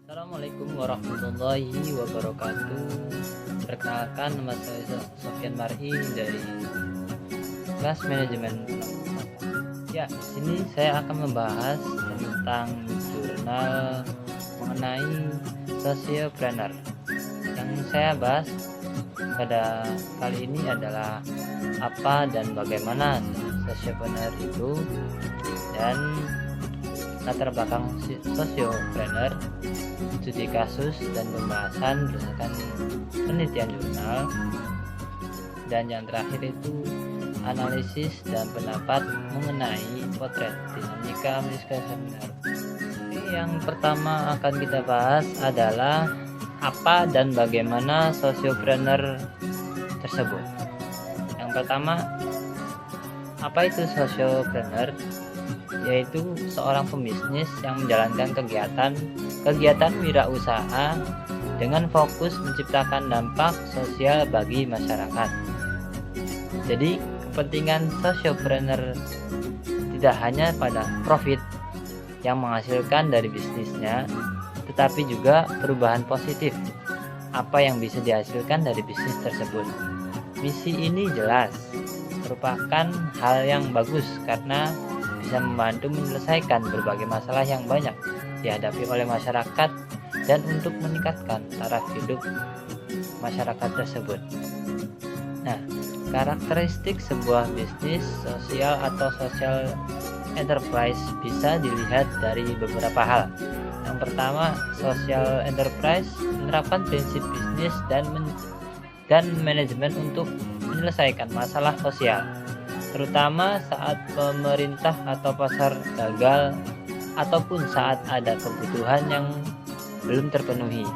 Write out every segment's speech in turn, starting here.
Assalamualaikum warahmatullahi wabarakatuh. Perkenalkan, nama saya Sofyan Mar'i dari kelas manajemen. Ya, di sini saya akan membahas tentang jurnal mengenai sociopreneur. Yang saya bahas pada kali ini adalah apa dan bagaimana sociopreneur itu, dan latar belakang sociopreneur, studi kasus dan pembahasan berdasarkan penelitian jurnal, dan yang terakhir itu analisis dan pendapat mengenai potret dinamika sociopreneur. Yang pertama akan kita bahas adalah apa dan bagaimana sociopreneur tersebut. Yang pertama, apa itu sociopreneur? Yaitu seorang pembisnis yang menjalankan kegiatan wirausaha dengan fokus menciptakan dampak sosial bagi masyarakat. Jadi, kepentingan sociopreneur tidak hanya pada profit yang menghasilkan dari bisnisnya, tetapi juga perubahan positif apa yang bisa dihasilkan dari bisnis tersebut. Misi ini jelas merupakan hal yang bagus karena bisa membantu menyelesaikan berbagai masalah yang banyak dihadapi oleh masyarakat dan untuk meningkatkan taraf hidup masyarakat tersebut. Nah, karakteristik sebuah bisnis sosial atau social enterprise bisa dilihat dari beberapa hal. Yang pertama, social enterprise menerapkan prinsip bisnis dan manajemen untuk menyelesaikan masalah sosial, terutama saat pemerintah atau pasar gagal ataupun saat ada kebutuhan yang belum terpenuhi.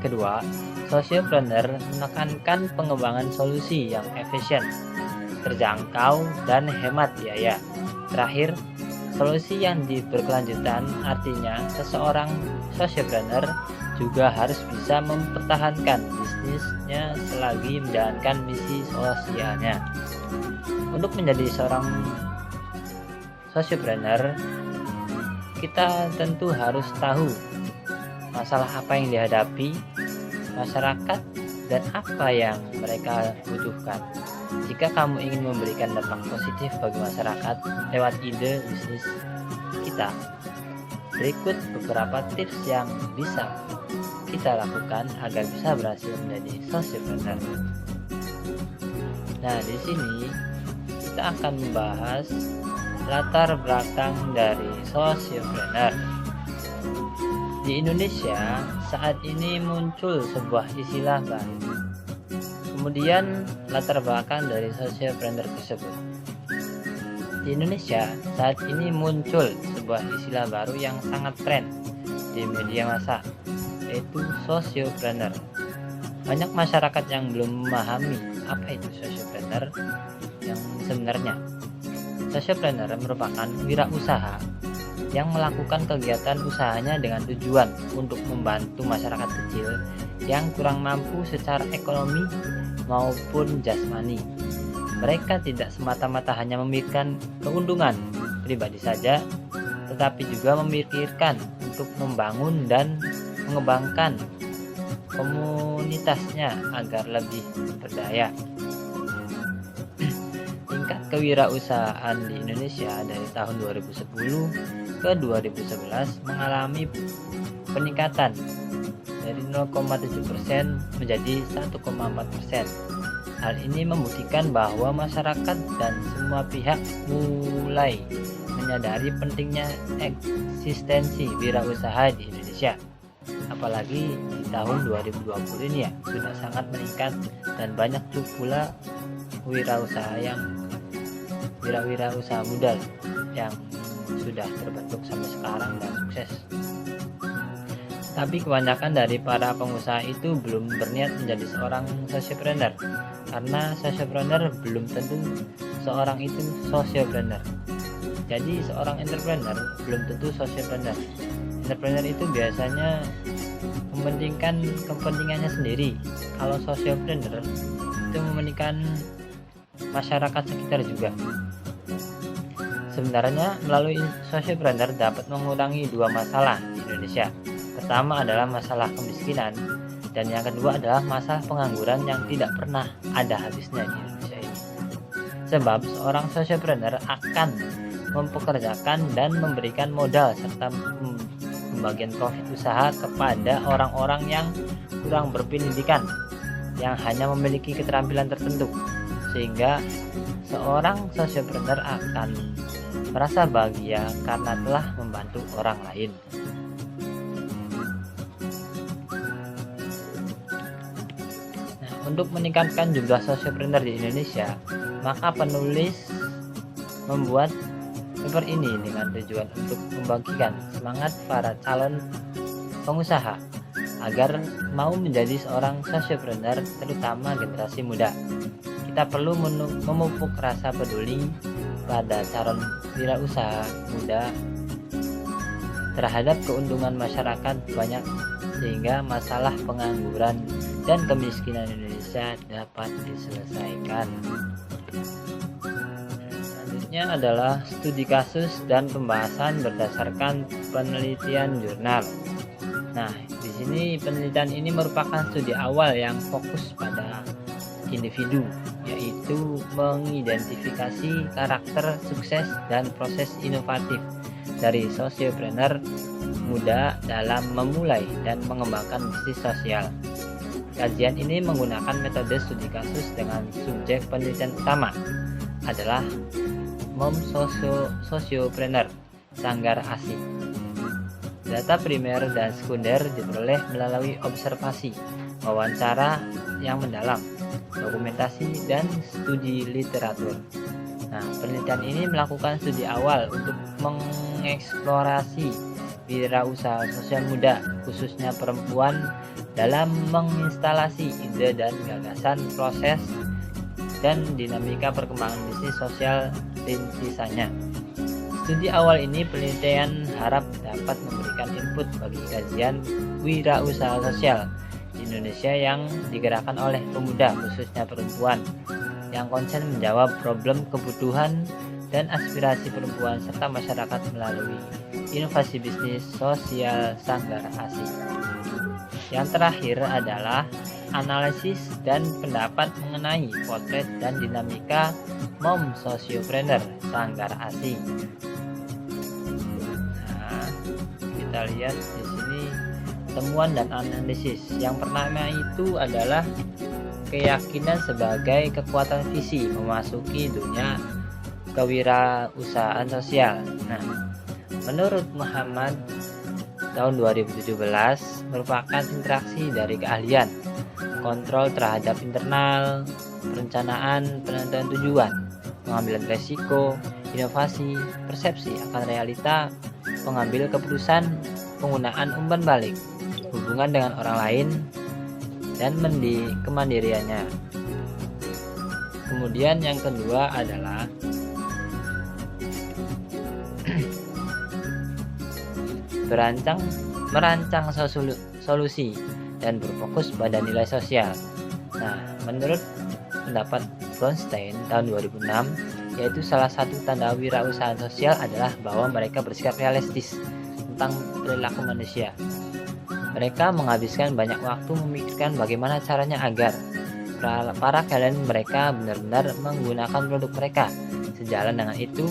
Kedua, sociopreneur menekankan pengembangan solusi yang efisien, terjangkau, dan hemat biaya. Terakhir, solusi yang berkelanjutan, artinya seseorang sociopreneur juga harus bisa mempertahankan bisnisnya selagi menjalankan misi sosialnya. Untuk menjadi seorang sociopreneur, kita tentu harus tahu masalah apa yang dihadapi masyarakat dan apa yang mereka butuhkan. Jika kamu ingin memberikan dampak positif bagi masyarakat lewat ide bisnis kita, berikut beberapa tips yang bisa kita lakukan agar bisa berhasil menjadi sociopreneur. Nah, di sini kita akan membahas latar belakang dari sociopreneur. Di Indonesia saat ini muncul sebuah istilah baru. Kemudian latar belakang dari sociopreneur tersebut. Di Indonesia saat ini muncul sebuah istilah baru yang sangat tren di media massa, yaitu sociopreneur. Banyak masyarakat yang belum memahami apa itu sociopreneur yang sebenarnya. Sociopreneur merupakan wirausaha yang melakukan kegiatan usahanya dengan tujuan untuk membantu masyarakat kecil yang kurang mampu secara ekonomi maupun jasmani. Mereka tidak semata-mata hanya memikirkan keuntungan pribadi saja, tetapi juga memikirkan untuk membangun dan mengembangkan komunitasnya agar lebih berdaya. Tingkat kewirausahaan di Indonesia dari tahun 2010 ke 2011 mengalami peningkatan dari 0,7% menjadi 1,4%. Hal ini membuktikan bahwa masyarakat dan semua pihak mulai menyadari pentingnya eksistensi wirausaha di Indonesia. Apalagi di tahun 2020 ini ya, sudah sangat meningkat dan banyak pula wirausaha muda yang sudah terbentuk sampai sekarang dan sukses. Tapi kebanyakan dari para pengusaha itu belum berniat menjadi seorang sociopreneur, karena sociopreneur belum tentu seorang itu sociopreneur. Jadi seorang entrepreneur belum tentu sociopreneur. Entrepreneur itu biasanya mementingkan kepentingannya sendiri. Kalau sociopreneur itu mementingkan masyarakat sekitar juga. Sebenarnya melalui sociopreneur dapat mengurangi dua masalah di Indonesia. Pertama adalah masalah kemiskinan, dan yang kedua adalah masalah pengangguran yang tidak pernah ada habisnya di Indonesia ini. Sebab seorang sociopreneur akan mempekerjakan dan memberikan modal serta pembagian profit usaha kepada orang-orang yang kurang berpendidikan, yang hanya memiliki keterampilan tertentu, sehingga seorang sociopreneur akan merasa bahagia karena telah membantu orang lain. Nah, untuk meningkatkan jumlah sociopreneur di Indonesia, maka penulis membuat paper ini dengan tujuan untuk membagikan semangat para calon pengusaha agar mau menjadi seorang sociopreneur, terutama generasi muda. Kita perlu memupuk rasa peduli pada calon wirausaha muda terhadap keuntungan masyarakat banyak, sehingga masalah pengangguran dan kemiskinan Indonesia dapat diselesaikan. Selanjutnya adalah studi kasus dan pembahasan berdasarkan penelitian jurnal. Nah, di sini penelitian ini merupakan studi awal yang fokus pada individu, yaitu mengidentifikasi karakter sukses dan proses inovatif dari sociopreneur muda dalam memulai dan mengembangkan bisnis sosial. Kajian ini menggunakan metode studi kasus dengan subjek penelitian utama adalah mom sociopreneur Sanggar ASI. Data primer dan sekunder diperoleh melalui observasi, wawancara yang mendalam, dokumentasi, dan studi literatur. Nah, penelitian ini melakukan studi awal untuk mengeksplorasi wirausaha sosial muda, khususnya perempuan, dalam menginstalasi ide dan gagasan, proses, dan dinamika perkembangan bisnis sosial rintisannya. Studi awal ini penelitian harap dapat memberikan input bagi kajian wirausaha sosial di Indonesia yang digerakkan oleh pemuda, khususnya perempuan, yang konsen menjawab problem kebutuhan dan aspirasi perempuan serta masyarakat melalui inovasi bisnis sosial Sanggar ASI. Yang terakhir adalah analisis dan pendapat mengenai potret dan dinamika mom sociopreneur Sanggar ASI. Nah, kita lihat di sini temuan dan analisis. Yang pertama itu adalah keyakinan sebagai kekuatan visi memasuki dunia kewirausahaan sosial. Nah, menurut Muhammad, tahun 2017 merupakan interaksi dari keahlian, kontrol terhadap internal, perencanaan, penentuan tujuan, pengambilan resiko, inovasi, persepsi akan realita, pengambil keputusan, penggunaan umpan balik, hubungan dengan orang lain, dan kemandiriannya. Kemudian yang kedua adalah merancang solusi dan berfokus pada nilai sosial. Nah, menurut pendapat Bronstein tahun 2006, yaitu salah satu tanda wirausaha sosial adalah bahwa mereka bersikap realistis tentang perilaku manusia. Mereka menghabiskan banyak waktu memikirkan bagaimana caranya agar para klien mereka benar-benar menggunakan produk mereka. Sejalan dengan itu,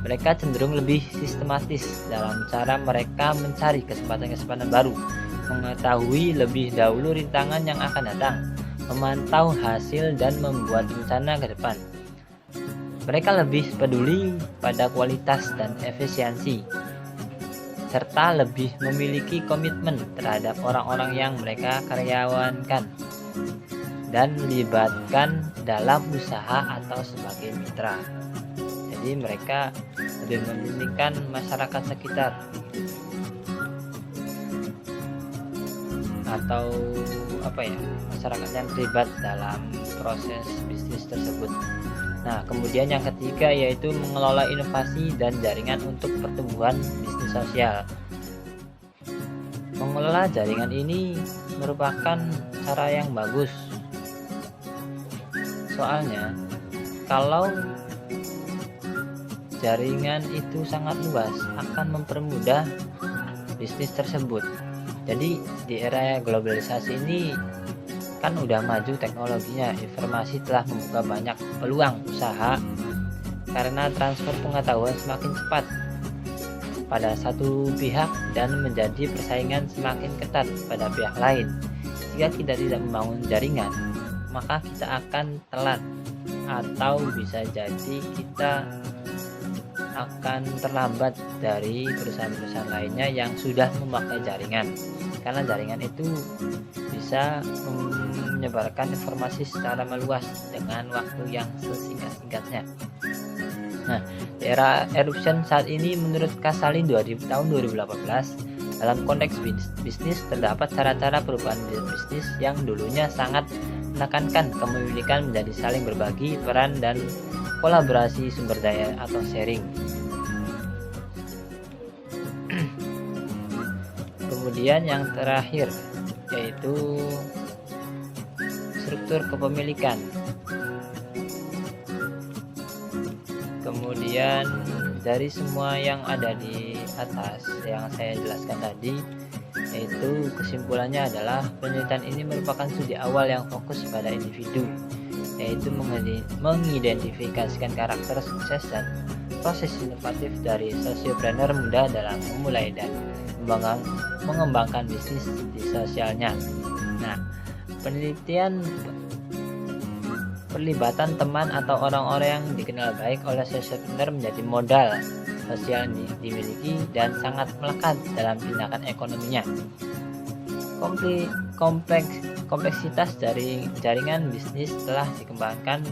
mereka cenderung lebih sistematis dalam cara mereka mencari kesempatan-kesempatan baru, mengetahui lebih dahulu rintangan yang akan datang, memantau hasil, dan membuat rencana ke depan. Mereka lebih peduli pada kualitas dan efisiensi, serta lebih memiliki komitmen terhadap orang-orang yang mereka karyawankan dan melibatkan dalam usaha atau sebagai mitra. Jadi mereka lebih mementingkan masyarakat sekitar atau masyarakat yang terlibat dalam proses bisnis tersebut. Nah, kemudian yang ketiga yaitu mengelola inovasi dan jaringan untuk pertumbuhan bisnis sosial. Mengelola jaringan ini merupakan cara yang bagus. Soalnya, kalau jaringan itu sangat luas, akan mempermudah bisnis tersebut. Jadi di era globalisasi ini kan udah maju teknologinya, informasi telah membuka banyak peluang usaha karena transfer pengetahuan semakin cepat pada satu pihak dan menjadi persaingan semakin ketat pada pihak lain. Jika kita tidak membangun jaringan, maka kita akan telat atau bisa jadi kita akan terlambat dari perusahaan-perusahaan lainnya yang sudah memakai jaringan, karena jaringan itu bisa menyebarkan informasi secara meluas dengan waktu yang sesingkat-singkatnya. Nah, di era eruption saat ini menurut Kasali tahun 2018, dalam konteks bisnis terdapat cara-cara perubahan bisnis yang dulunya sangat menekankan kepemilikan menjadi saling berbagi peran dan kolaborasi sumber daya atau sharing. Kemudian yang terakhir yaitu struktur kepemilikan. Kemudian dari semua yang ada di atas yang saya jelaskan tadi, yaitu kesimpulannya adalah penelitian ini merupakan studi awal yang fokus pada individu, yaitu mengidentifikasikan karakter sukses dan proses inovatif dari sosiopreneur muda dalam memulai dan mengembangkan bisnis di sosialnya. Nah, penelitian perlibatan teman atau orang-orang yang dikenal baik oleh sosiopreneur menjadi modal sosial yang dimiliki dan sangat melekat dalam tindakan ekonominya. Kompleksitas dari jaringan bisnis telah dikembangkan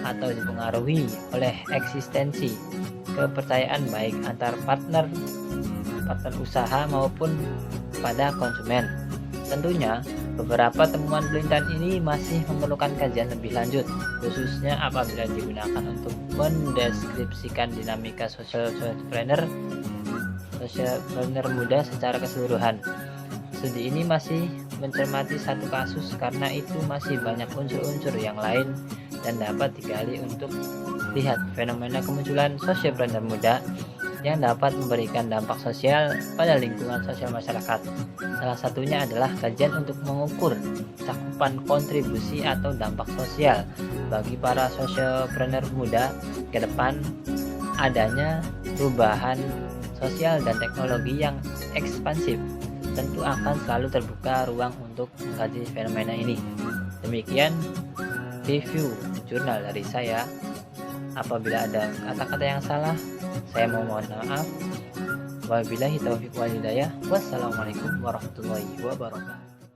atau dipengaruhi oleh eksistensi kepercayaan baik antar partner usaha maupun pada konsumen. Tentunya beberapa temuan penelitian ini masih memerlukan kajian lebih lanjut, khususnya apabila digunakan untuk mendeskripsikan dinamika sosiopreneur muda secara keseluruhan. Studi ini masih mencermati satu kasus karena itu masih banyak unsur-unsur yang lain dan dapat digali untuk lihat fenomena kemunculan sosiopreneur muda yang dapat memberikan dampak sosial pada lingkungan sosial masyarakat. Salah satunya adalah kajian untuk mengukur cakupan kontribusi atau dampak sosial bagi para sosiopreneur muda ke depan. Adanya perubahan sosial dan teknologi yang ekspansif tentu akan selalu terbuka ruang untuk mengkaji fenomena ini. Demikian review jurnal dari saya. Apabila ada kata-kata yang salah, saya mohon maaf. Wabillahi taufiq wal hidayah. Wassalamualaikum warahmatullahi wabarakatuh.